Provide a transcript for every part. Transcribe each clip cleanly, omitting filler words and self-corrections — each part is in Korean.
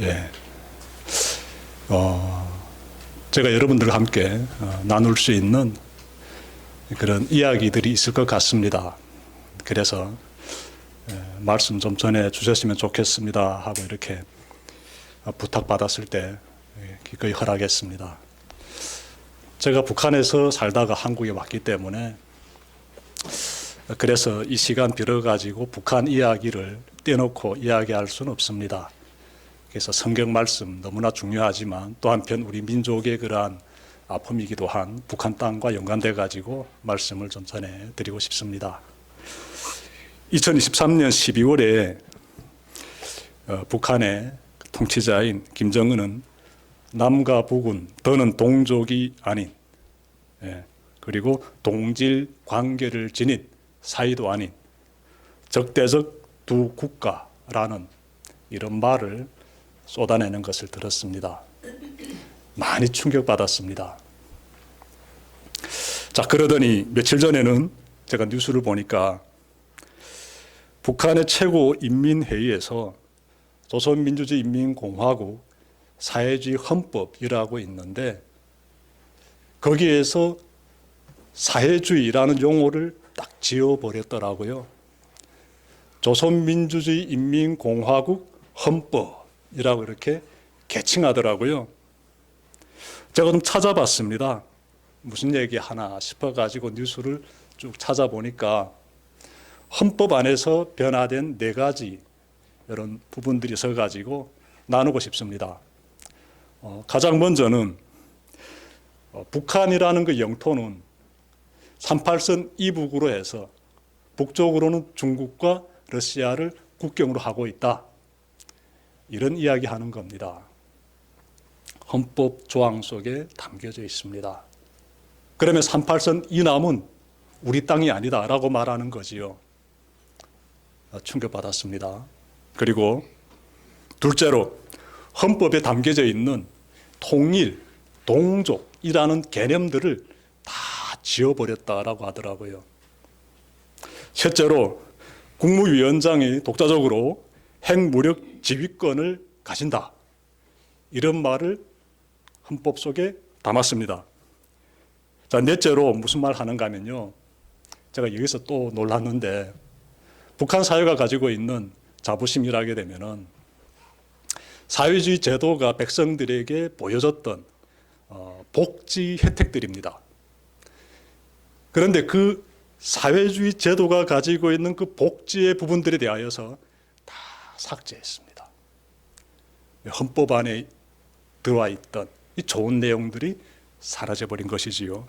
예. 제가 여러분들과 함께 나눌 수 있는 그런 이야기들이 있을 것 같습니다. 그래서 말씀 좀 전해 주셨으면 좋겠습니다 하고 이렇게 부탁받았을 때 기꺼이 허락했습니다. 제가 북한에서 살다가 한국에 왔기 때문에 그래서 이 시간 빌어가지고 북한 이야기를 떼놓고 이야기할 수는 없습니다. 그래서 성경 말씀 너무나 중요하지만 또 한편 우리 민족의 그러한 아픔이기도 한 북한 땅과 연관돼 가지고 말씀을 좀 전해드리고 싶습니다. 2023년 12월에 북한의 통치자인 김정은은 남과 북은 더는 동족이 아닌 그리고 동질 관계를 지닌 사이도 아닌 적대적 두 국가라는 이런 말을 쏟아내는 것을 들었습니다. 많이 충격받았습니다. 자, 그러더니 며칠 전에는 제가 뉴스를 보니까 북한의 최고인민회의에서 조선민주주의인민공화국 사회주의 헌법이라고 있는데 거기에서 사회주의라는 용어를 딱 지어버렸더라고요. 조선민주주의인민공화국 헌법이라고 이렇게 개칭하더라고요. 제가 좀 찾아봤습니다. 무슨 얘기 하나 싶어가지고 뉴스를 쭉 찾아보니까 헌법 안에서 변화된 4가지 이런 부분들이 있어가지고 나누고 싶습니다. 가장 먼저는 북한이라는 그 영토는 38선 이북으로 해서 북쪽으로는 중국과 러시아를 국경으로 하고 있다. 이런 이야기하는 겁니다. 헌법 조항 속에 담겨져 있습니다. 그러면 38선 이남은 우리 땅이 아니다라고 말하는 거지요. 충격받았습니다. 그리고 둘째로 헌법에 담겨져 있는 통일, 동족이라는 개념들을 다 지워버렸다라고 하더라고요. 셋째로 국무위원장이 독자적으로 핵무력 지휘권을 가진다. 이런 말을 헌법 속에 담았습니다. 자, 넷째로 무슨 말 하는가 하면요. 제가 여기서 또 놀랐는데 북한 사회가 가지고 있는 자부심이라 하게 되면은 사회주의 제도가 백성들에게 보여줬던 복지 혜택들입니다. 그런데 그 사회주의 제도가 가지고 있는 그 복지의 부분들에 대하여서 다 삭제했습니다. 헌법 안에 들어와 있던 이 좋은 내용들이 사라져버린 것이지요.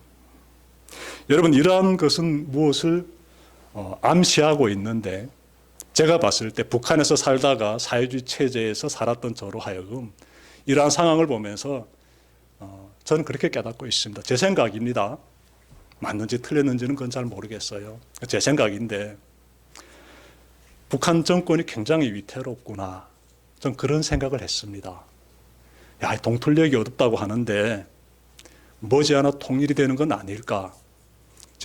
여러분, 이러한 것은 무엇을 암시하고 있는데 제가 봤을 때 북한에서 살다가 사회주의 체제에서 살았던 저로 하여금 이러한 상황을 보면서 저는 그렇게 깨닫고 있습니다. 제 생각입니다. 맞는지 틀렸는지는 그건 잘 모르겠어요. 제 생각인데 북한 정권이 굉장히 위태롭구나. 전 그런 생각을 했습니다. 야, 동틀력이 어둡다고 하는데 머지않아 통일이 되는 건 아닐까.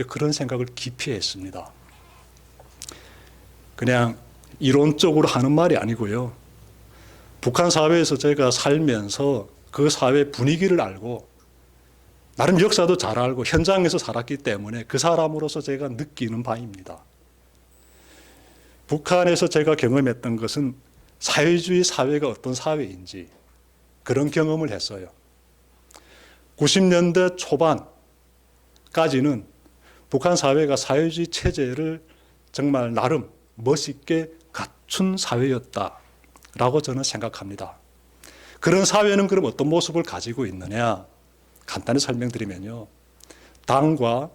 그런 생각을 깊이 했습니다. 그냥 이론적으로 하는 말이 아니고요. 북한 사회에서 제가 살면서 그 사회 분위기를 알고 나름 역사도 잘 알고 현장에서 살았기 때문에 그 사람으로서 제가 느끼는 바입니다. 북한에서 제가 경험했던 것은 사회주의 사회가 어떤 사회인지 그런 경험을 했어요. 90년대 초반까지는 북한 사회가 사회주의 체제를 정말 나름 멋있게 갖춘 사회였다라고 저는 생각합니다. 그런 사회는 그럼 어떤 모습을 가지고 있느냐? 간단히 설명드리면요. 당과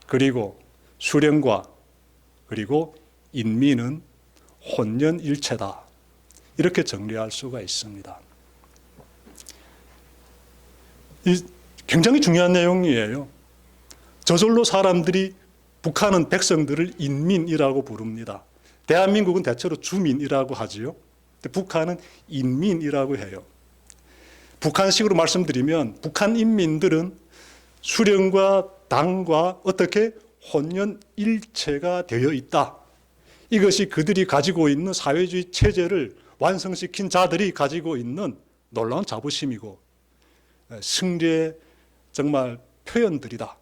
그리고 수령과 그리고 인민은 혼연일체다. 이렇게 정리할 수가 있습니다. 이 굉장히 중요한 내용이에요. 저절로 사람들이 북한은 백성들을 인민이라고 부릅니다. 대한민국은 대체로 주민이라고 하지요. 근데 북한은 인민이라고 해요. 북한식으로 말씀드리면 북한 인민들은 수령과 당과 어떻게 혼연일체가 되어 있다. 이것이 그들이 가지고 있는 사회주의 체제를 완성시킨 자들이 가지고 있는 놀라운 자부심이고 승리의 정말 표현들이다.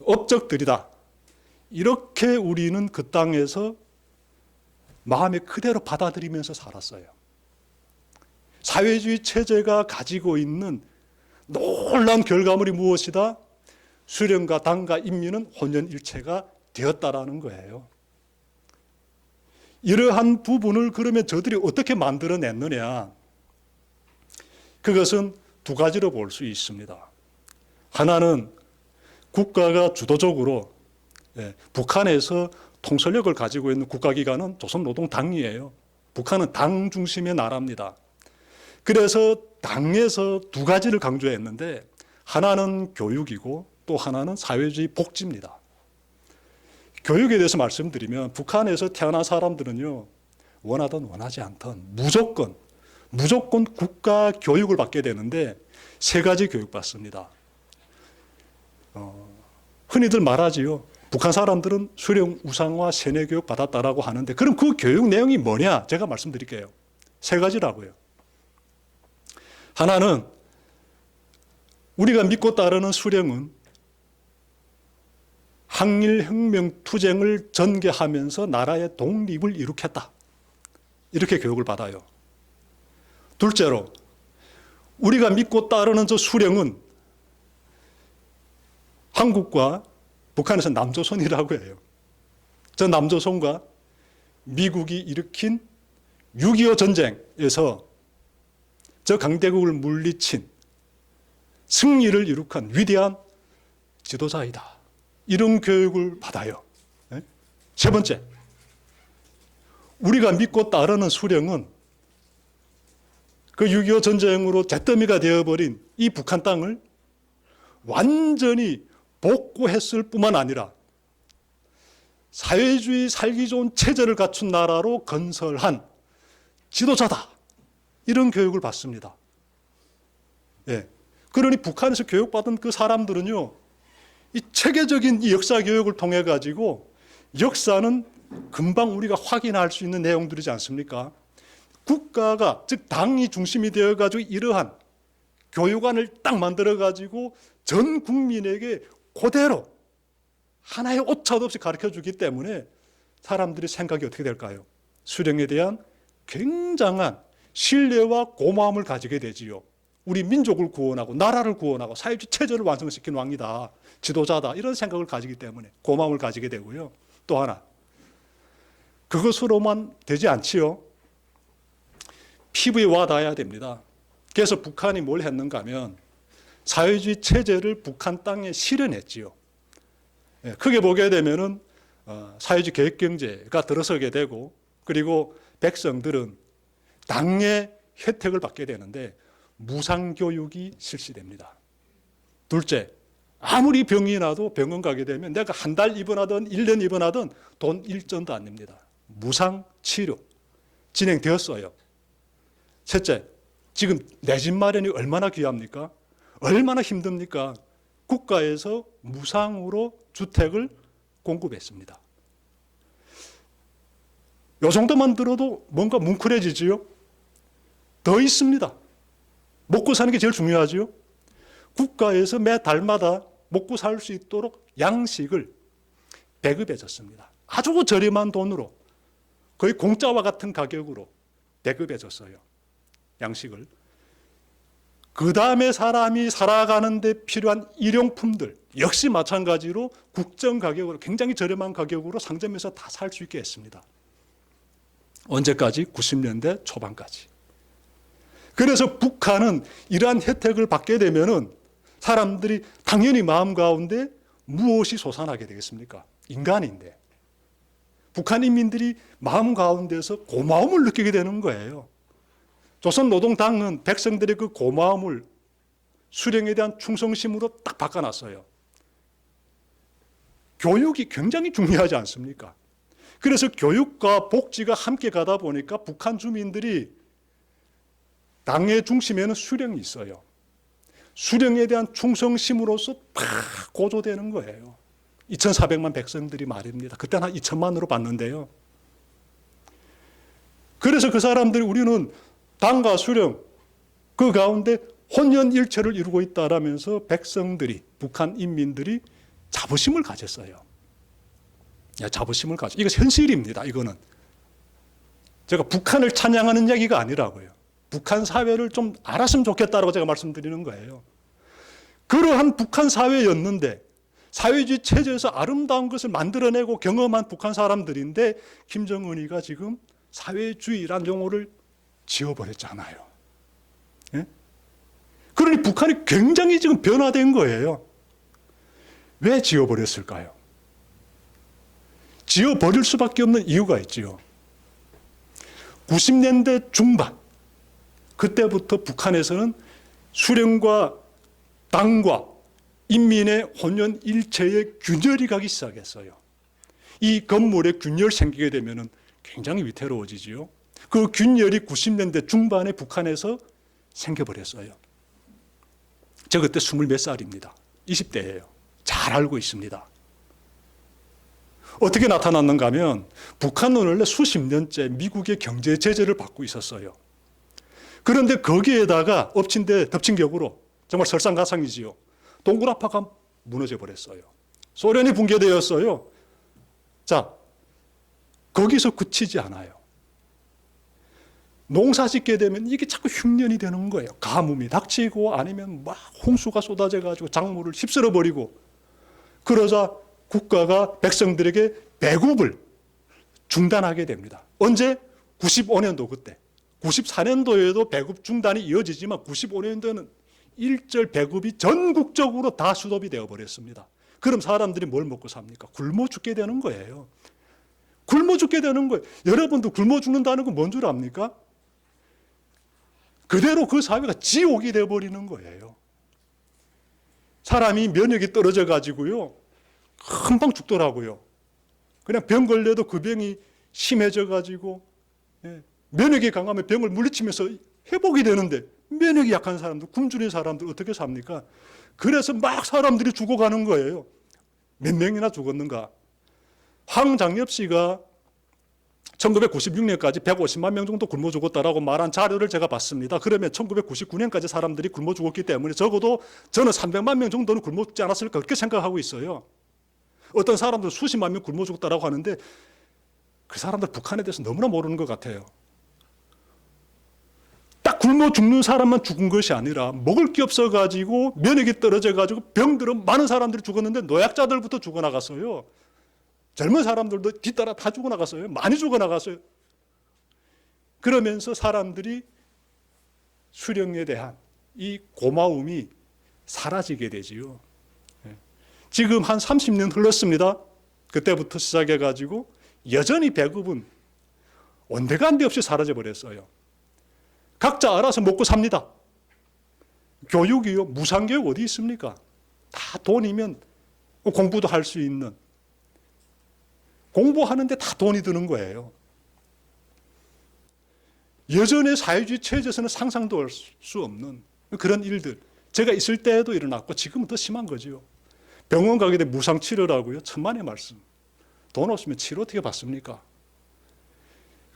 업적들이다. 이렇게 우리는 그 땅에서 마음에 그대로 받아들이면서 살았어요. 사회주의 체제가 가지고 있는 놀라운 결과물이 무엇이다? 수령과 당과 인민은 혼연일체가 되었다라는 거예요. 이러한 부분을 그러면 저들이 어떻게 만들어냈느냐? 그것은 두 가지로 볼 수 있습니다. 하나는 국가가 주도적으로 북한에서 통솔력을 가지고 있는 국가기관은 조선노동당이에요. 북한은 당 중심의 나라입니다. 그래서 당에서 두 가지를 강조했는데 하나는 교육이고 또 하나는 사회주의 복지입니다. 교육에 대해서 말씀드리면 북한에서 태어난 사람들은요, 원하든 원하지 않든 무조건 국가 교육을 받게 되는데 세 가지 교육받습니다. 흔히들 말하지요. 북한 사람들은 수령 우상화 세뇌 교육 받았다라고 하는데 그럼 그 교육 내용이 뭐냐? 제가 말씀드릴게요. 세 가지라고요. 하나는 우리가 믿고 따르는 수령은 항일혁명 투쟁을 전개하면서 나라의 독립을 이룩했다. 이렇게 교육을 받아요. 둘째로 우리가 믿고 따르는 저 수령은 한국과 북한에서 남조선이라고 해요. 저 남조선과 미국이 일으킨 6.25 전쟁에서 저 강대국을 물리친 승리를 이룩한 위대한 지도자이다. 이런 교육을 받아요. 세 번째, 우리가 믿고 따르는 수령은 그 6.25 전쟁으로 잿더미가 되어버린 이 북한 땅을 완전히 복구했을 뿐만 아니라 사회주의 살기 좋은 체제를 갖춘 나라로 건설한 지도자다. 이런 교육을 받습니다. 그러니 북한에서 교육받은 그 사람들은요, 이 체계적인 이 역사 교육을 통해 가지고 역사는 금방 우리가 확인할 수 있는 내용들이지 않습니까? 국가가, 즉 당이 중심이 되어 가지고 이러한 교육안을 딱 만들어 가지고 전 국민에게 그대로 하나의 오차도 없이 가르쳐 주기 때문에 사람들의 생각이 어떻게 될까요? 수령에 대한 굉장한 신뢰와 고마움을 가지게 되지요. 우리 민족을 구원하고 나라를 구원하고 사회주의 체제를 완성시킨 왕이다. 지도자다. 이런 생각을 가지기 때문에 고마움을 가지게 되고요. 또 하나, 그것으로만 되지 않지요. 피부에 와닿아야 됩니다. 그래서 북한이 뭘 했는가 하면 사회주의 체제를 북한 땅에 실현했지요. 크게 보게 되면은 사회주의 계획경제가 들어서게 되고 그리고 백성들은 당의 혜택을 받게 되는데 무상교육이 실시됩니다. 둘째, 아무리 병이 나도 병원 가게 되면 내가 한 달 입원하든 1년 입원하든 돈 1전도 안 냅니다. 무상치료 진행되었어요. 셋째, 지금 내 집 마련이 얼마나 귀합니까? 얼마나 힘듭니까? 국가에서 무상으로 주택을 공급했습니다. 이 정도만 들어도 뭔가 뭉클해지지요? 더 있습니다. 먹고 사는 게 제일 중요하지요? 국가에서 매 달마다 먹고 살 수 있도록 양식을 배급해 줬습니다. 아주 저렴한 돈으로 거의 공짜와 같은 가격으로 배급해 줬어요. 양식을. 그 다음에 사람이 살아가는 데 필요한 일용품들 역시 마찬가지로 국정 가격으로 굉장히 저렴한 가격으로 상점에서 다 살 수 있게 했습니다. 언제까지? 90년대 초반까지. 그래서 북한은 이러한 혜택을 받게 되면은 사람들이 당연히 마음 가운데 무엇이 솟아나게 되겠습니까? 인간인데. 북한 인민들이 마음 가운데서 고마움을 느끼게 되는 거예요. 조선노동당은 백성들의 그 고마움을 수령에 대한 충성심으로 딱 바꿔놨어요. 교육이 굉장히 중요하지 않습니까? 그래서 교육과 복지가 함께 가다 보니까 북한 주민들이 당의 중심에는 수령이 있어요. 수령에 대한 충성심으로서 팍 고조되는 거예요. 2,400만 백성들이 말입니다. 그때는 한 2천만으로 봤는데요. 그래서 그 사람들이 우리는 당과 수령 그 가운데 혼연일체를 이루고 있다라면서 백성들이, 북한 인민들이 자부심을 가졌어요. 자부심을 가져. 이거 현실입니다. 이거는 제가 북한을 찬양하는 얘기가 아니라고요. 북한 사회를 좀 알았으면 좋겠다라고 제가 말씀드리는 거예요. 그러한 북한 사회였는데 사회주의 체제에서 아름다운 것을 만들어내고 경험한 북한 사람들인데 김정은이가 지금 사회주의란 용어를 지워버렸잖아요. 예? 그러니 북한이 굉장히 지금 변화된 거예요. 왜 지워버렸을까요? 지워버릴 수밖에 없는 이유가 있지요. 90년대 중반, 그때부터 북한에서는 수령과 당과 인민의 혼연일체의 균열이 가기 시작했어요. 이 건물에 균열 생기게 되면 굉장히 위태로워지지요. 그 균열이 90년대 중반에 북한에서 생겨버렸어요. 저 그때 20몇 살입니다. 20대예요. 잘 알고 있습니다. 어떻게 나타났는가 하면 북한은 원래 수십 년째 미국의 경제 제재를 받고 있었어요. 그런데 거기에다가 덮친 격으로 정말 설상가상이지요. 동굴 아파가 무너져 버렸어요. 소련이 붕괴되었어요. 자, 거기서 그치지 않아요. 농사 짓게 되면 이게 자꾸 흉년이 되는 거예요. 가뭄이 닥치고 아니면 막 홍수가 쏟아져 가지고 작물을 휩쓸어 버리고, 그러자 국가가 백성들에게 배급을 중단하게 됩니다. 언제? 95년도 그때. 94년도에도 배급 중단이 이어지지만 95년도에는 일절 배급이 전국적으로 다 수도비 되어 버렸습니다. 그럼 사람들이 뭘 먹고 삽니까? 굶어 죽게 되는 거예요. 굶어 죽게 되는 거예요. 여러분도 굶어 죽는다는 건 뭔 줄 압니까? 그대로 그 사회가 지옥이 되어 버리는 거예요. 사람이 면역이 떨어져 가지고요, 금방 죽더라고요. 그냥 병 걸려도 그 병이 심해져 가지고, 면역이 강하면 병을 물리치면서 회복이 되는데 면역이 약한 사람들, 굶주린 사람들 어떻게 삽니까? 그래서 막 사람들이 죽어가는 거예요. 몇 명이나 죽었는가? 황장엽 씨가 1996년까지 150만 명 정도 굶어 죽었다라고 말한 자료를 제가 봤습니다. 그러면 1999년까지 사람들이 굶어 죽었기 때문에 적어도 저는 300만 명 정도는 굶어 죽지 않았을까 그렇게 생각하고 있어요. 어떤 사람들은 수십만 명 굶어 죽었다라고 하는데 그 사람들 북한에 대해서 너무나 모르는 것 같아요. 딱 굶어 죽는 사람만 죽은 것이 아니라 먹을 게 없어가지고 면역이 떨어져가지고 병들은 많은 사람들이 죽었는데 노약자들부터 죽어나갔어요. 젊은 사람들도 뒤따라 다 죽어나갔어요. 많이 죽어나갔어요. 그러면서 사람들이 수령에 대한 이 고마움이 사라지게 되지요. 지금 한 30년 흘렀습니다. 그때부터 시작해가지고 여전히 배급은 온데간데 없이 사라져버렸어요. 각자 알아서 먹고 삽니다. 교육이요. 무상교육 어디 있습니까? 다 돈이면 공부도 할 수 있는. 공부하는데 다 돈이 드는 거예요. 예전의 사회주의 체제에서는 상상도 할 수 없는 그런 일들. 제가 있을 때에도 일어났고 지금은 더 심한 거죠. 병원 가게 되면 무상 치료라고요. 천만의 말씀. 돈 없으면 치료 어떻게 받습니까?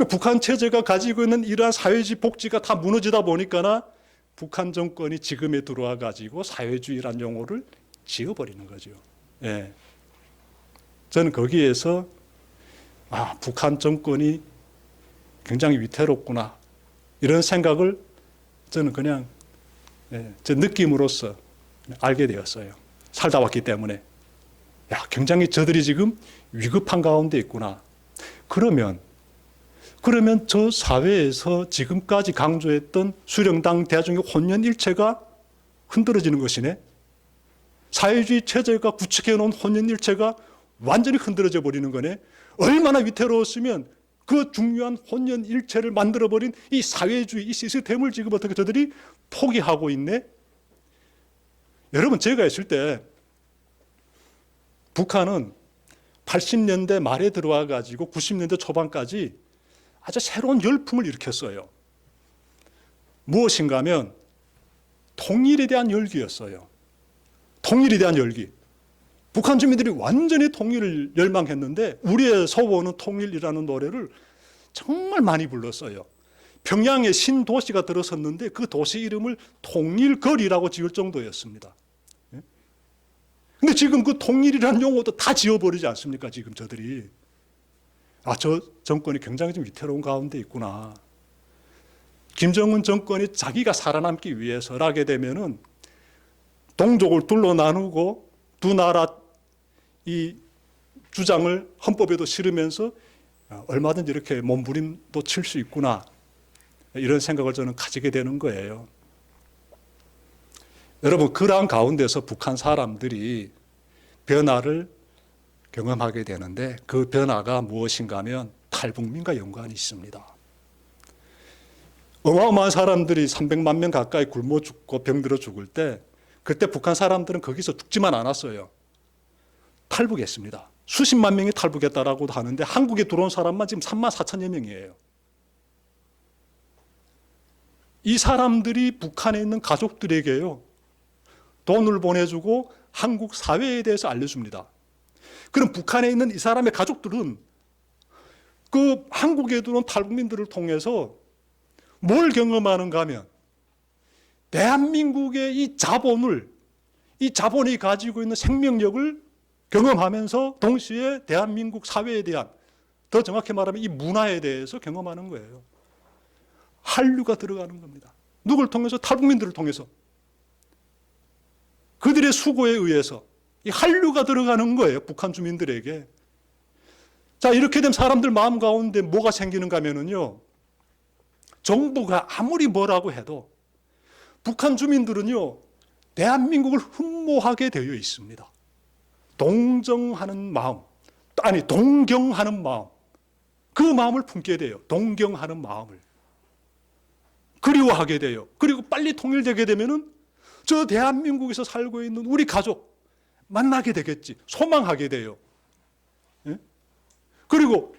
북한 체제가 가지고 있는 이러한 사회주의 복지가 다 무너지다 보니까 북한 정권이 지금에 들어와 가지고 사회주의란 용어를 지어버리는 거죠. 예. 저는 거기에서 북한 정권이 굉장히 위태롭구나 이런 생각을 저는 그냥 제 느낌으로서 알게 되었어요. 살다 왔기 때문에 굉장히 저들이 지금 위급한 가운데 있구나. 그러면 저 사회에서 지금까지 강조했던 수령당 대중의 혼연일체가 흔들어지는 것이네. 사회주의 체제가 구축해놓은 혼연일체가 완전히 흔들어져 버리는 거네. 얼마나 위태로웠으면 그 중요한 혼연일체를 만들어버린 이 사회주의, 이 시스템을 지금 어떻게 저들이 포기하고 있네. 여러분, 제가 있을 때 북한은 80년대 말에 들어와 가지고 90년대 초반까지 아주 새로운 열풍을 일으켰어요. 무엇인가 하면 통일에 대한 열기였어요. 통일에 대한 열기. 북한 주민들이 완전히 통일을 열망했는데 우리의 소원은 통일이라는 노래를 정말 많이 불렀어요. 평양에 신도시가 들어섰는데 그 도시 이름을 통일거리라고 지을 정도였습니다. 근데 지금 그 통일이라는 용어도 다 지워버리지 않습니까? 지금 저들이. 저 정권이 굉장히 좀 위태로운 가운데 있구나. 김정은 정권이 자기가 살아남기 위해서라게 되면은 동족을 둘로 나누고 두 나라 이 주장을 헌법에도 실으면서 얼마든지 이렇게 몸부림도 칠 수 있구나. 이런 생각을 저는 가지게 되는 거예요. 여러분, 그러한 가운데서 북한 사람들이 변화를 경험하게 되는데 그 변화가 무엇인가 하면 탈북민과 연관이 있습니다. 어마어마한 사람들이 300만 명 가까이 굶어 죽고 병들어 죽을 때 그때 북한 사람들은 거기서 죽지만 않았어요. 탈북했습니다. 수십만 명이 탈북했다라고 하는데 한국에 들어온 사람만 지금 3만 4천여 명이에요. 이 사람들이 북한에 있는 가족들에게요, 돈을 보내주고 한국 사회에 대해서 알려줍니다. 그럼 북한에 있는 이 사람의 가족들은 그 한국에 들어온 탈북민들을 통해서 뭘 경험하는가 하면 대한민국의 이 자본이 가지고 있는 생명력을 경험하면서 동시에 대한민국 사회에 대한, 더 정확히 말하면 이 문화에 대해서 경험하는 거예요. 한류가 들어가는 겁니다. 누굴 통해서? 탈북민들을 통해서. 그들의 수고에 의해서 이 한류가 들어가는 거예요. 북한 주민들에게. 자, 이렇게 되면 사람들 마음 가운데 뭐가 생기는가 하면요, 정부가 아무리 뭐라고 해도 북한 주민들은요, 대한민국을 흠모하게 되어 있습니다. 동경하는 마음, 그 마음을 품게 돼요. 동경하는 마음을. 그리워하게 돼요. 그리고 빨리 통일되게 되면은 저 대한민국에서 살고 있는 우리 가족 만나게 되겠지. 소망하게 돼요. 예? 그리고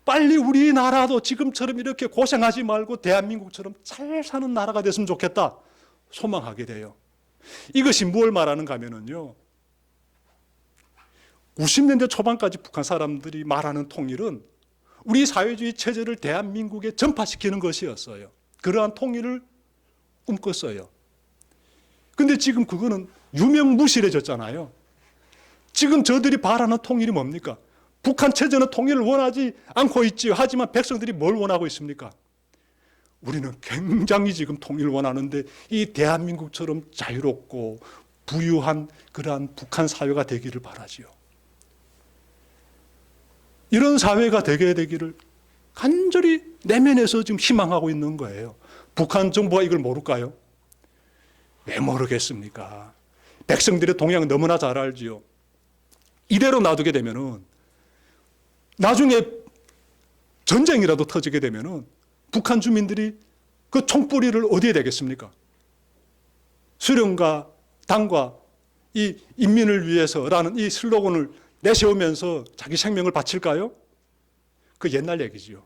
빨리 우리나라도 지금처럼 이렇게 고생하지 말고 대한민국처럼 잘 사는 나라가 됐으면 좋겠다. 소망하게 돼요. 이것이 뭘 말하는가 하면요, 90년대 초반까지 북한 사람들이 말하는 통일은 우리 사회주의 체제를 대한민국에 전파시키는 것이었어요. 그러한 통일을 꿈꿨어요. 근데 지금 그거는 유명무실해졌잖아요. 지금 저들이 바라는 통일이 뭡니까? 북한 체제는 통일을 원하지 않고 있지요. 하지만 백성들이 뭘 원하고 있습니까? 우리는 굉장히 지금 통일을 원하는데 이 대한민국처럼 자유롭고 부유한 그러한 북한 사회가 되기를 바라지요. 이런 사회가 되게 되기를 간절히 내면에서 지금 희망하고 있는 거예요. 북한 정부가 이걸 모를까요? 왜 모르겠습니까? 백성들의 동향 너무나 잘 알지요. 이대로 놔두게 되면은 나중에 전쟁이라도 터지게 되면은 북한 주민들이 그 총뿌리를 어디에 대겠습니까? 수령과 당과 이 인민을 위해서라는 이 슬로건을 내세우면서 자기 생명을 바칠까요? 그 옛날 얘기지요.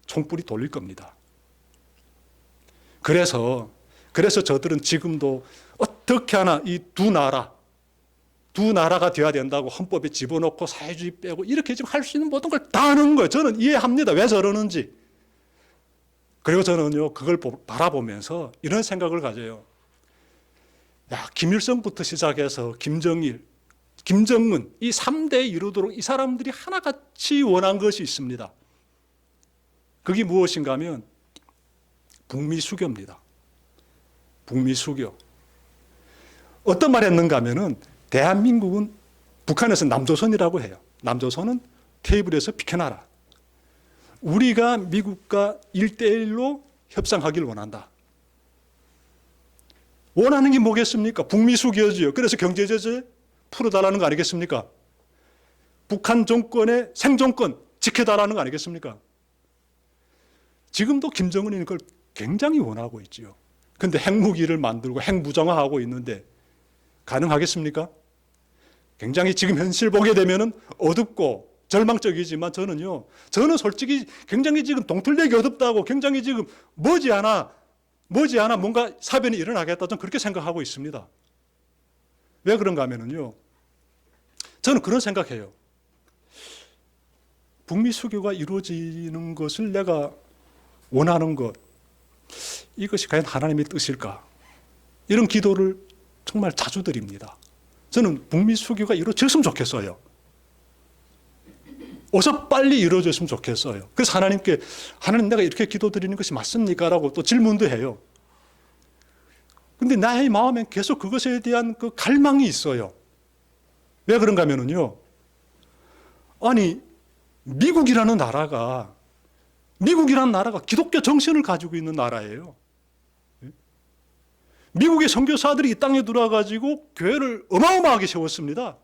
총뿌리 돌릴 겁니다. 그래서 저들은 지금도 어떻게 하나 이 두 나라가 되어야 된다고 헌법에 집어넣고 사회주의 빼고 이렇게 지금 할 수 있는 모든 걸 다 하는 거예요. 저는 이해합니다. 왜 저러는지. 그리고 저는요, 그걸 바라보면서 이런 생각을 가져요. 야, 김일성부터 시작해서 김정일, 김정은 이 3대에 이르도록 이 사람들이 하나같이 원한 것이 있습니다. 그게 무엇인가 하면 북미 수교입니다. 북미 수교. 어떤 말 했는가 하면은 대한민국은 북한에서 남조선이라고 해요. 남조선은 테이블에서 비켜놔라. 우리가 미국과 1대1로 협상하기를 원한다. 원하는 게 뭐겠습니까? 북미 수교지요. 그래서 경제제재 풀어달라는 거 아니겠습니까? 북한 정권의 생존권 지켜달라는 거 아니겠습니까? 지금도 김정은이 그걸 굉장히 원하고 있지요. 그런데 핵무기를 만들고 핵무장화하고 있는데 가능하겠습니까? 굉장히 지금 현실 보게 되면은 어둡고 절망적이지만 저는 솔직히 굉장히 지금 동틀대기 어둡다고 굉장히 지금 머지않아 뭔가 사변이 일어나겠다 좀 그렇게 생각하고 있습니다. 왜 그런가 하면요, 저는 그런 생각해요. 북미 수교가 이루어지는 것을 내가 원하는 것, 이것이 과연 하나님의 뜻일까? 이런 기도를 정말 자주 드립니다. 저는 북미 수교가 이루어졌으면 좋겠어요. 어서 빨리 이루어졌으면 좋겠어요. 그래서 하나님께, 하나님 내가 이렇게 기도드리는 것이 맞습니까? 라고 또 질문도 해요. 근데 나의 마음엔 계속 그것에 대한 그 갈망이 있어요. 왜 그런가 하면요. 아니, 미국이라는 나라가 기독교 정신을 가지고 있는 나라예요. 미국의 선교사들이 이 땅에 들어와가지고 교회를 어마어마하게 세웠습니다.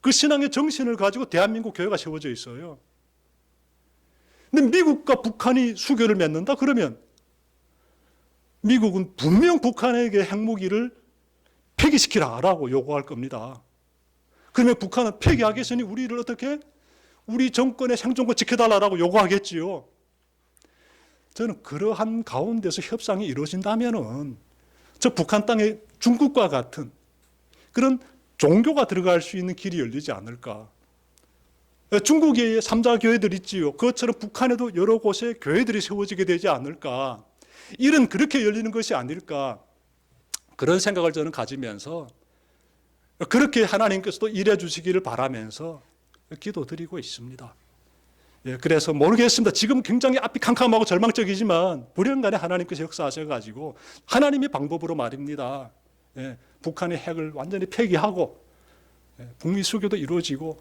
그 신앙의 정신을 가지고 대한민국 교회가 세워져 있어요. 근데 미국과 북한이 수교를 맺는다? 그러면 미국은 분명 북한에게 핵무기를 폐기시키라라고 요구할 겁니다. 그러면 북한은 폐기하겠으니 우리를 어떻게? 우리 정권의 생존권 지켜달라고 요구하겠지요. 저는 그러한 가운데서 협상이 이루어진다면은 저 북한 땅에 중국과 같은 그런 종교가 들어갈 수 있는 길이 열리지 않을까. 중국에 3자 교회들 있지요. 그것처럼 북한에도 여러 곳에 교회들이 세워지게 되지 않을까. 일은 그렇게 열리는 것이 아닐까. 그런 생각을 저는 가지면서 그렇게 하나님께서도 일해 주시기를 바라면서 기도드리고 있습니다. 그래서 모르겠습니다. 지금 굉장히 앞이 캄캄하고 절망적이지만 불현간에 하나님께서 역사하셔가지고 하나님의 방법으로 말입니다. 북한의 핵을 완전히 폐기하고 북미 수교도 이루어지고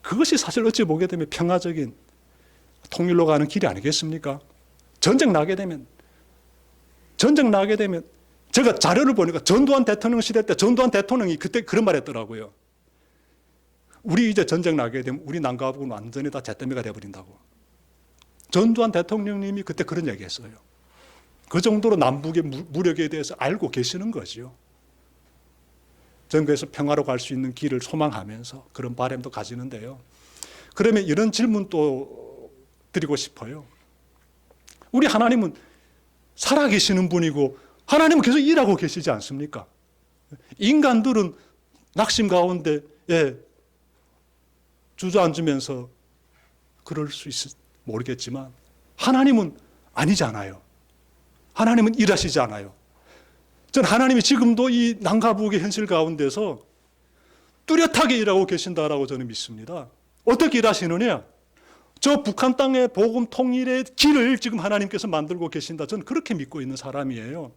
그것이 사실 어찌 보게 되면 평화적인 통일로 가는 길이 아니겠습니까? 전쟁 나게 되면 제가 자료를 보니까 전두환 대통령 시대 때 전두환 대통령이 그때 그런 말 했더라고요. 우리 이제 전쟁 나게 되면 우리 남과북은 완전히 다 잿더미가 돼버린다고. 전두환 대통령님이 그때 그런 얘기했어요. 그 정도로 남북의 무력에 대해서 알고 계시는 거죠. 저는 그래서 평화로 갈 수 있는 길을 소망하면서 그런 바람도 가지는데요. 그러면 이런 질문도 드리고 싶어요. 우리 하나님은 살아계시는 분이고 하나님은 계속 일하고 계시지 않습니까? 인간들은 낙심 가운데 주저앉으면서 그럴 수 있을지 모르겠지만 하나님은 아니잖아요. 하나님은 일하시지 않아요. 전 하나님이 지금도 이 남과 북의 현실 가운데서 뚜렷하게 일하고 계신다라고 저는 믿습니다. 어떻게 일하시느냐? 저 북한 땅의 복음 통일의 길을 지금 하나님께서 만들고 계신다. 저는 그렇게 믿고 있는 사람이에요.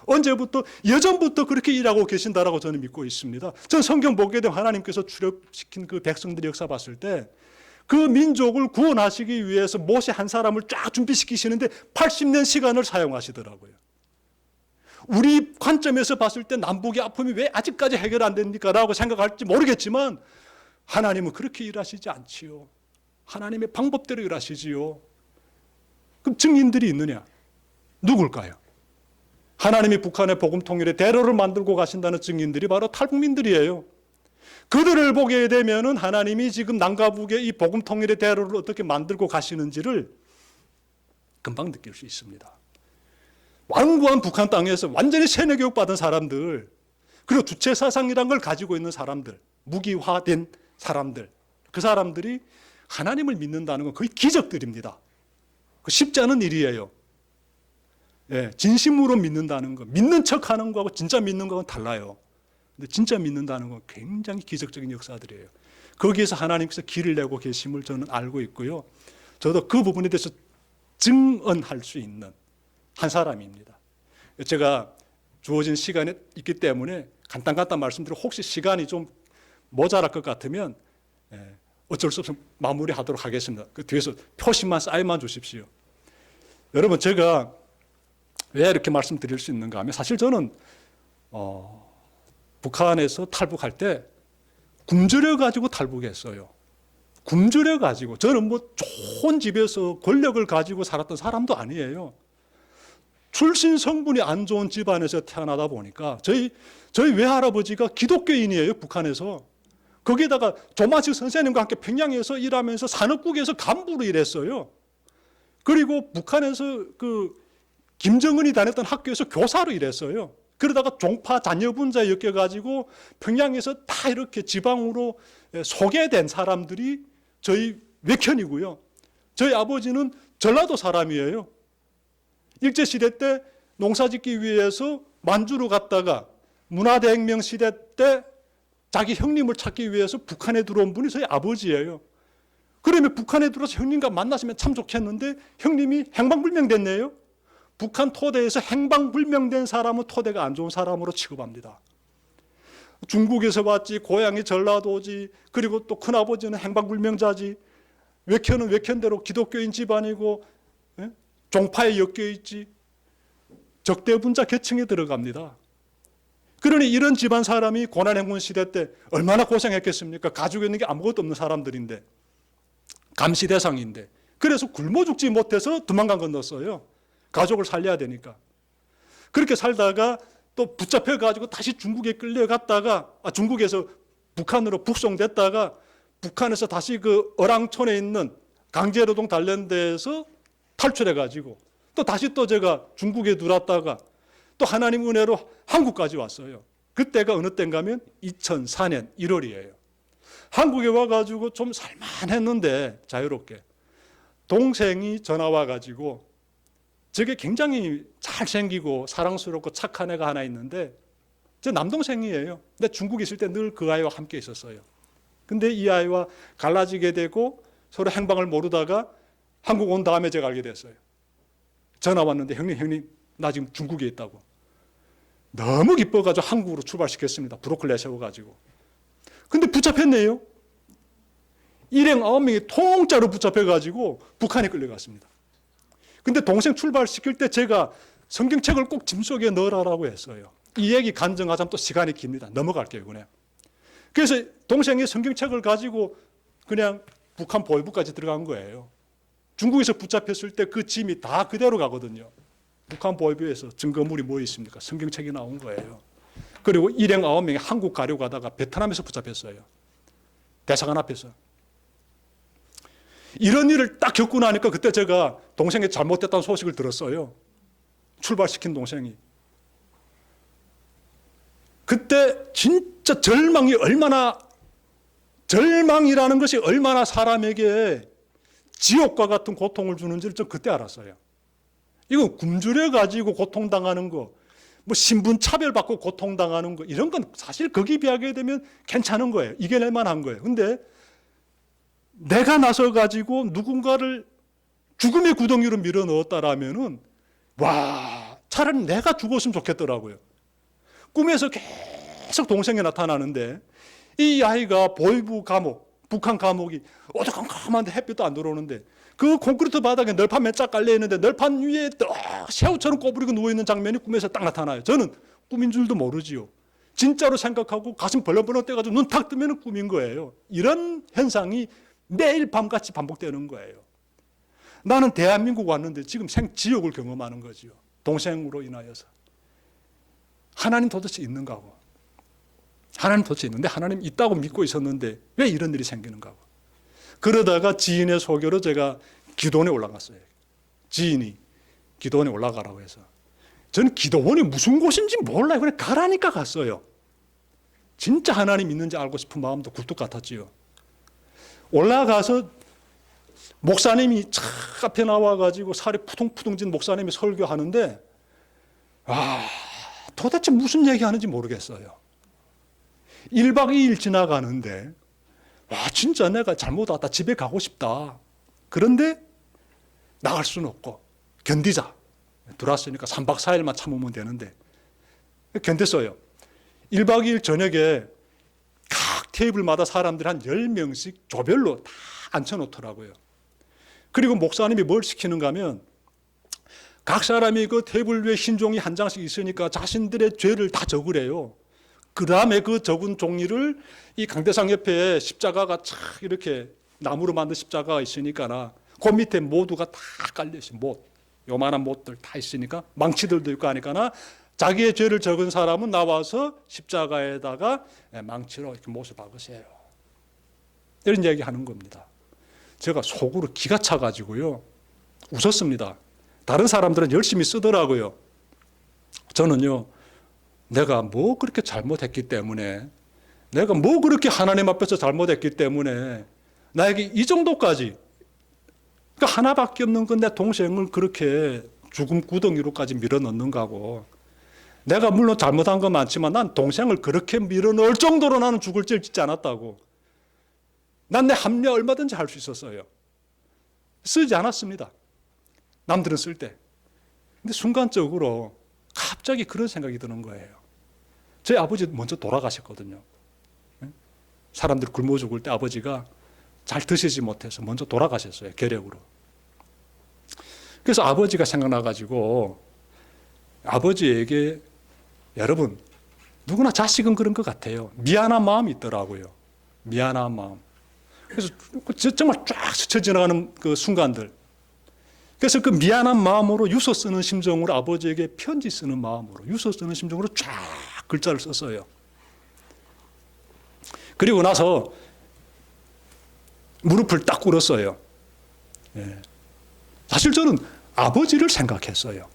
언제부터? 예전부터 그렇게 일하고 계신다라고 저는 믿고 있습니다. 전 성경 보게 되면 하나님께서 출애굽시킨 그 백성들의 역사 봤을 때 그 민족을 구원하시기 위해서 모세 한 사람을 쫙 준비시키시는데 80년 시간을 사용하시더라고요. 우리 관점에서 봤을 때 남북의 아픔이 왜 아직까지 해결 안 됩니까? 라고 생각할지 모르겠지만 하나님은 그렇게 일하시지 않지요. 하나님의 방법대로 일하시지요. 그럼 증인들이 있느냐? 누굴까요? 하나님이 북한의 복음 통일의 대로를 만들고 가신다는 증인들이 바로 탈북민들이에요. 그들을 보게 되면은 하나님이 지금 남과 북의 이 복음 통일의 대로를 어떻게 만들고 가시는지를 금방 느낄 수 있습니다. 완고한 북한 땅에서 완전히 세뇌 교육 받은 사람들, 그리고 주체 사상이란 걸 가지고 있는 사람들, 무기화된 사람들, 그 사람들이 하나님을 믿는다는 건 거의 기적들입니다. 쉽지 않은 일이에요. 진심으로 믿는다는 거, 믿는 척하는 거하고 진짜 믿는 거하고는 달라요. 근데 진짜 믿는다는 건 굉장히 기적적인 역사들이에요. 거기에서 하나님께서 길을 내고 계심을 저는 알고 있고요. 저도 그 부분에 대해서 증언할 수 있는 한 사람입니다. 제가 주어진 시간이 있기 때문에 간단간단 말씀드리고 혹시 시간이 좀 모자랄 것 같으면 어쩔 수 없으면 마무리하도록 하겠습니다. 그 뒤에서 표시만 사인만 주십시오. 여러분, 제가 왜 이렇게 말씀드릴 수 있는가 하면 사실 저는 북한에서 탈북할 때 굶주려 가지고 탈북했어요. 굶주려 가지고. 저는 뭐 좋은 집에서 권력을 가지고 살았던 사람도 아니에요. 출신 성분이 안 좋은 집안에서 태어나다 보니까 저희 외할아버지가 기독교인이에요, 북한에서. 거기에다가 조만식 선생님과 함께 평양에서 일하면서 산업국에서 간부로 일했어요. 그리고 북한에서 그 김정은이 다녔던 학교에서 교사로 일했어요. 그러다가 종파 자녀분자에 엮여가지고 평양에서 다 이렇게 지방으로 소개된 사람들이 저희 외현이고요. 저희 아버지는 전라도 사람이에요. 일제시대 때 농사짓기 위해서 만주로 갔다가 문화대혁명 시대 때 자기 형님을 찾기 위해서 북한에 들어온 분이 저희 아버지예요. 그러면 북한에 들어서 형님과 만났으면 참 좋겠는데 형님이 행방불명됐네요. 북한 토대에서 행방불명된 사람은 토대가 안 좋은 사람으로 취급합니다. 중국에서 왔지, 고향이 전라도지, 그리고 또 큰아버지는 행방불명자지, 외현은 외현대로 기독교인 집안이고 종파에 엮여 있지, 적대분자 계층에 들어갑니다. 그러니 이런 집안 사람이 고난행군 시대 때 얼마나 고생했겠습니까? 가지고 있는 게 아무것도 없는 사람들인데, 감시 대상인데, 그래서 굶어 죽지 못해서 도망간 건넜어요. 가족을 살려야 되니까. 그렇게 살다가 또 붙잡혀가지고 다시 중국에 끌려갔다가, 중국에서 북한으로 북송됐다가 북한에서 다시 그 어랑촌에 있는 강제노동 단련대에서 탈출해가지고 또 다시 또 제가 중국에 들어왔다가 또 하나님 은혜로 한국까지 왔어요. 그때가 어느 때인가 하면 2004년 1월이에요. 한국에 와가지고 좀 살만했는데 자유롭게 동생이 전화 와가지고 저게 굉장히 잘생기고 사랑스럽고 착한 애가 하나 있는데 제 남동생이에요. 근데 중국에 있을 때 늘 그 아이와 함께 있었어요. 근데 이 아이와 갈라지게 되고 서로 행방을 모르다가 한국 온 다음에 제가 알게 됐어요. 전화 왔는데 형님 나 지금 중국에 있다고. 너무 기뻐가지고 한국으로 출발시켰습니다. 브로콜리 세워가지고. 근데 붙잡혔네요. 일행 9명이 통짜로 붙잡혀가지고 북한에 끌려갔습니다. 근데 동생 출발시킬 때 제가 성경책을 꼭 짐속에 넣으라고 했어요. 이 얘기 간증하자면 또 시간이 깁니다. 넘어갈게요, 그냥. 그래서 동생이 성경책을 가지고 그냥 북한 보위부까지 들어간 거예요. 중국에서 붙잡혔을 때 그 짐이 다 그대로 가거든요. 북한 보위부에서 증거물이 뭐 있습니까? 성경책이 나온 거예요. 그리고 일행 9명이 한국 가려고 하다가 베트남에서 붙잡혔어요. 대사관 앞에서. 이런 일을 딱 겪고 나니까 그때 제가 동생이 잘못됐다는 소식을 들었어요. 출발시킨 동생이. 그때 진짜 절망이라는 것이 얼마나 사람에게 지옥과 같은 고통을 주는지를 전 그때 알았어요. 이건 굶주려가지고 고통당하는 거, 뭐 신분 차별받고 고통당하는 거, 이런 건 사실 거기에 비하게 되면 괜찮은 거예요. 이겨낼 만한 거예요. 근데 내가 나서가지고 누군가를 죽음의 구덩이로 밀어 넣었다라면은, 와, 차라리 내가 죽었으면 좋겠더라고요. 꿈에서 계속 동생이 나타나는데, 이 아이가 보위부 감옥, 북한 감옥이 어두컴컴한데 햇빛도 안 들어오는데 그 콘크리트 바닥에 널판 몇 짝 깔려있는데 널판 위에 딱 새우처럼 꼬부리고 누워있는 장면이 꿈에서 딱 나타나요. 저는 꿈인 줄도 모르지요. 진짜로 생각하고 가슴 벌렁벌렁 떼가지고 눈 탁 뜨면 꿈인 거예요. 이런 현상이 매일 밤같이 반복되는 거예요. 나는 대한민국 왔는데 지금 생지옥을 경험하는 거지요. 동생으로 인하여서. 하나님 도대체 있는가 하고. 하나님 도대체 있는데 하나님 있다고 믿고 있었는데 왜 이런 일이 생기는가 하고. 그러다가 지인의 소개로 제가 기도원에 올라갔어요. 지인이 기도원에 올라가라고 해서. 저는 기도원이 무슨 곳인지 몰라요. 그냥 가라니까 갔어요. 진짜 하나님 있는지 알고 싶은 마음도 굴뚝 같았지요. 올라가서 목사님이 착 앞에 나와가지고 살이 푸둥푸둥 진 목사님이 설교하는데 도대체 무슨 얘기하는지 모르겠어요. 1박 2일 지나가는데 진짜 내가 잘못 왔다. 집에 가고 싶다. 그런데 나갈 수는 없고 견디자. 들어왔으니까 3박 4일만 참으면 되는데 견뎠어요. 1박 2일 저녁에 각 테이블마다 사람들 한 10명씩 조별로 다 앉혀놓더라고요. 그리고 목사님이 뭘 시키는가 하면 각 사람이 그 테이블 위에 흰 종이 한 장씩 있으니까 자신들의 죄를 다 적으래요. 그 다음에 그 적은 종이를 이 강대상 옆에 십자가가 착 이렇게 나무로 만든 십자가가 있으니까 그 밑에 모두가 다 깔려있어요. 못, 요만한 못들 다 있으니까 망치들도 있고 하니까 자기의 죄를 적은 사람은 나와서 십자가에다가 망치로 이렇게 못을 박으세요. 이런 얘기 하는 겁니다. 제가 속으로 기가 차가지고요. 웃었습니다. 다른 사람들은 열심히 쓰더라고요. 저는요. 내가 뭐 그렇게 잘못했기 때문에 내가 뭐 그렇게 하나님 앞에서 잘못했기 때문에 나에게 이 정도까지, 그러니까 하나밖에 없는 건 내 동생을 그렇게 죽음 구덩이로까지 밀어넣는가고, 내가 물론 잘못한 건 많지만 난 동생을 그렇게 밀어넣을 정도로 나는 죽을 죄를 짓지 않았다고. 난 내 합리화 얼마든지 할 수 있었어요. 쓰지 않았습니다. 남들은 쓸 때. 근데 순간적으로 갑자기 그런 생각이 드는 거예요. 저희 아버지 먼저 돌아가셨거든요. 사람들 굶어 죽을 때 아버지가 잘 드시지 못해서 먼저 돌아가셨어요. 결핵으로. 그래서 아버지가 생각나가지고 아버지에게, 여러분 누구나 자식은 그런 것 같아요. 미안한 마음이 있더라고요. 미안한 마음. 그래서 정말 쫙 스쳐 지나가는 그 순간들. 그래서 그 미안한 마음으로 유서 쓰는 심정으로 아버지에게 편지 쓰는 마음으로 유서 쓰는 심정으로 쫙 글자를 썼어요. 그리고 나서 무릎을 딱 꿇었어요. 예. 사실 저는 아버지를 생각했어요.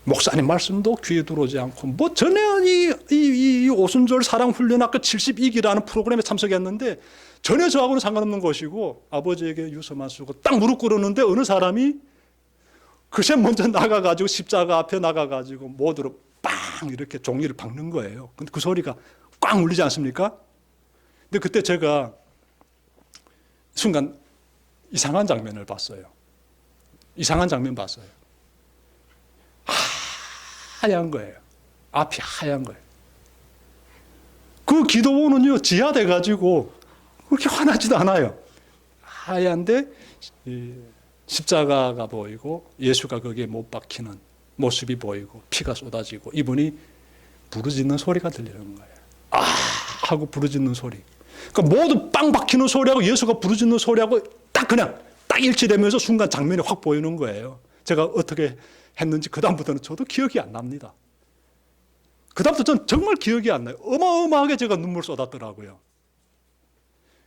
목사님 말씀도 귀에 들어오지 않고, 뭐 전혀 이 오순절 사랑훈련학교 72기라는 프로그램에 참석했는데 전혀 저하고는 상관없는 것이고, 아버지에게 유서만 쓰고 딱 무릎 꿇었는데 어느 사람이 그새 먼저 나가가지고 십자가 앞에 나가가지고 모두로 빵 이렇게 종이를 박는 거예요. 근데 그 소리가 꽝 울리지 않습니까? 근데 그때 제가 순간 이상한 장면을 봤어요. 이상한 장면 봤어요. 하얀 거예요. 앞이 하얀 거예요. 그 기도원은요, 지하돼가지고 그렇게 환하지도 않아요. 하얀데 십자가가 보이고 예수가 거기에 못 박히는 모습이 보이고 피가 쏟아지고 이분이 부르짖는 소리가 들리는 거예요. 아 하고 부르짖는 소리. 그러니까 모두 빵 박히는 소리하고 예수가 부르짖는 소리하고 딱 그냥 딱 일치되면서 순간 장면이 확 보이는 거예요. 제가 어떻게 했는지 그다음부터는 저도 기억이 안 납니다. 그다음부터 전 정말 기억이 안 나요. 어마어마하게 제가 눈물 쏟았더라고요.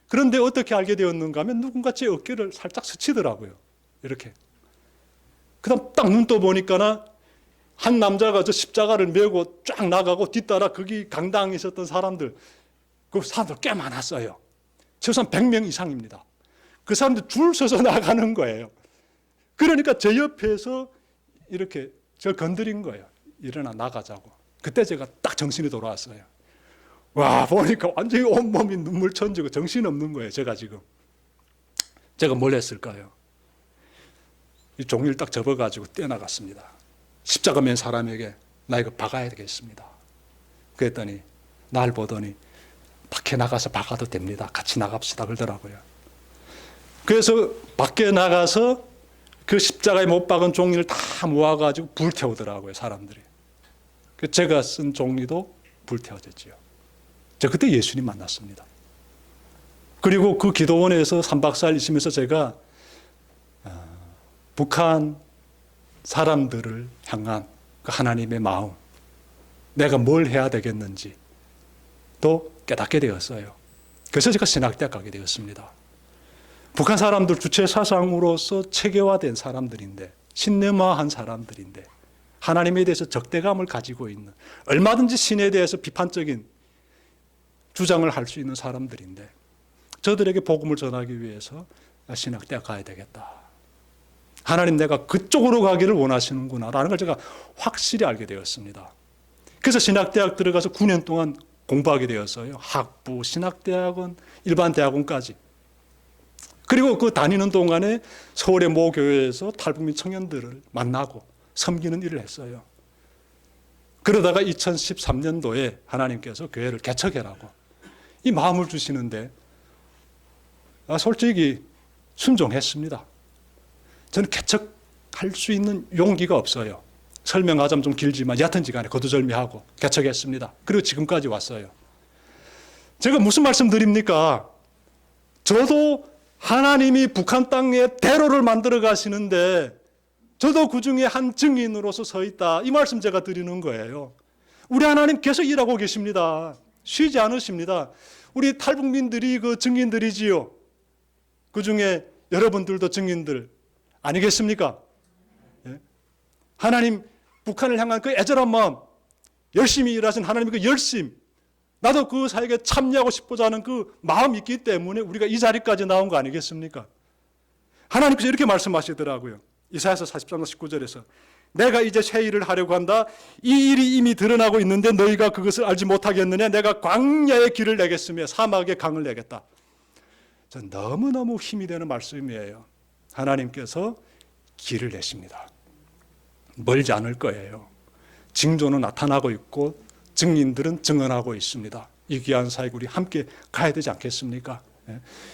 그런데 어떻게 알게 되었는가 하면 누군가 제 어깨를 살짝 스치더라고요. 이렇게. 그다음 딱 눈 떠 보니까는 한 남자가 저 십자가를 메고 쫙 나가고 뒤따라 거기 강당에 있었던 사람들, 그 사람들 꽤 많았어요. 최소한 100명 이상입니다. 그 사람들 줄 서서 나가는 거예요. 그러니까 제 옆에서 이렇게 저를 건드린 거예요. 일어나 나가자고. 그때 제가 딱 정신이 돌아왔어요. 와, 보니까 완전히 온몸이 눈물 천지고 정신이 없는 거예요. 제가 지금. 제가 뭘 했을까요? 이 종이를 딱 접어가지고 떼어나갔습니다. 십자가 맨 사람에게 나 이거 박아야 되겠습니다. 그랬더니 날 보더니 밖에 나가서 박아도 됩니다. 같이 나갑시다 그러더라고요. 그래서 밖에 나가서 그 십자가에 못 박은 종이를 다 모아가지고 불태우더라고요, 사람들이. 제가 쓴 종이도 불태워졌지요. 저 그때 예수님 만났습니다. 그리고 그 기도원에서 3박 4일 있으면서 제가 북한 사람들을 향한 그 하나님의 마음, 내가 뭘 해야 되겠는지 또 깨닫게 되었어요. 그래서 제가 신학대학 가게 되었습니다. 북한 사람들 주체 사상으로서 체계화된 사람들인데, 신념화한 사람들인데, 하나님에 대해서 적대감을 가지고 있는, 얼마든지 신에 대해서 비판적인 주장을 할 수 있는 사람들인데, 저들에게 복음을 전하기 위해서 신학대학 가야 되겠다. 하나님 내가 그쪽으로 가기를 원하시는구나라는 걸 제가 확실히 알게 되었습니다. 그래서 신학대학 들어가서 9년 동안 공부하게 되었어요. 학부, 신학대학원, 일반 대학원까지. 그리고 그 다니는 동안에 서울의 모 교회에서 탈북민 청년들을 만나고 섬기는 일을 했어요. 그러다가 2013년도에 하나님께서 교회를 개척해라고 이 마음을 주시는데 솔직히 순종했습니다. 저는 개척할 수 있는 용기가 없어요. 설명하자면 좀 길지만 얕은 시간에 거두절미하고 개척했습니다. 그리고 지금까지 왔어요. 제가 무슨 말씀 드립니까? 저도 하나님이 북한 땅에 대로를 만들어 가시는데 저도 그 중에 한 증인으로서 서 있다. 이 말씀 제가 드리는 거예요. 우리 하나님 계속 일하고 계십니다. 쉬지 않으십니다. 우리 탈북민들이 그 증인들이지요. 그 중에 여러분들도 증인들 아니겠습니까? 예? 하나님 북한을 향한 그 애절한 마음, 열심히 일하신 하나님의 그 열심, 나도 그 사역에 참여하고 싶고자 하는 그 마음이 있기 때문에 우리가 이 자리까지 나온 거 아니겠습니까? 하나님께서 이렇게 말씀하시더라고요. 이사야서 43장 19절에서 내가 이제 새 일을 하려고 한다. 이 일이 이미 드러나고 있는데 너희가 그것을 알지 못하겠느냐. 내가 광야의 길을 내겠으며 사막의 강을 내겠다. 전 너무너무 힘이 되는 말씀이에요. 하나님께서 길을 내십니다. 멀지 않을 거예요. 징조는 나타나고 있고 증인들은 증언하고 있습니다. 이 귀한 사역 우리 함께 가야 되지 않겠습니까?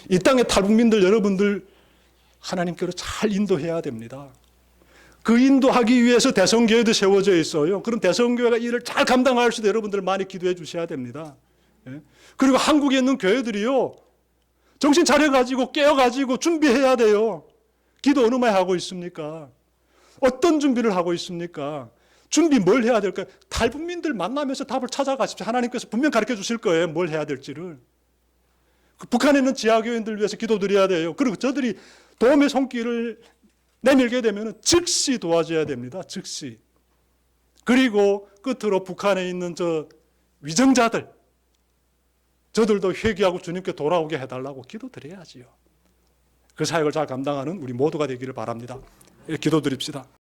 이 땅의 탈북민들 여러분들 하나님께로 잘 인도해야 됩니다. 그 인도하기 위해서 대성교회도 세워져 있어요. 그럼 대성교회가 이를 잘 감당할 수 있도록 여러분들 많이 기도해 주셔야 됩니다. 그리고 한국에 있는 교회들이요, 정신 차려가지고 깨어가지고 준비해야 돼요. 기도 어느 많이 하고 있습니까? 어떤 준비를 하고 있습니까? 준비 뭘 해야 될까요? 탈북민들 만나면서 답을 찾아가십시오. 하나님께서 분명 가르쳐 주실 거예요. 뭘 해야 될지를. 북한에 있는 지하교인들 위해서 기도드려야 돼요. 그리고 저들이 도움의 손길을 내밀게 되면 즉시 도와줘야 됩니다. 즉시. 그리고 끝으로 북한에 있는 저 위정자들, 저들도 회개하고 주님께 돌아오게 해달라고 기도드려야지요. 그 사역을 잘 감당하는 우리 모두가 되기를 바랍니다. 기도드립시다.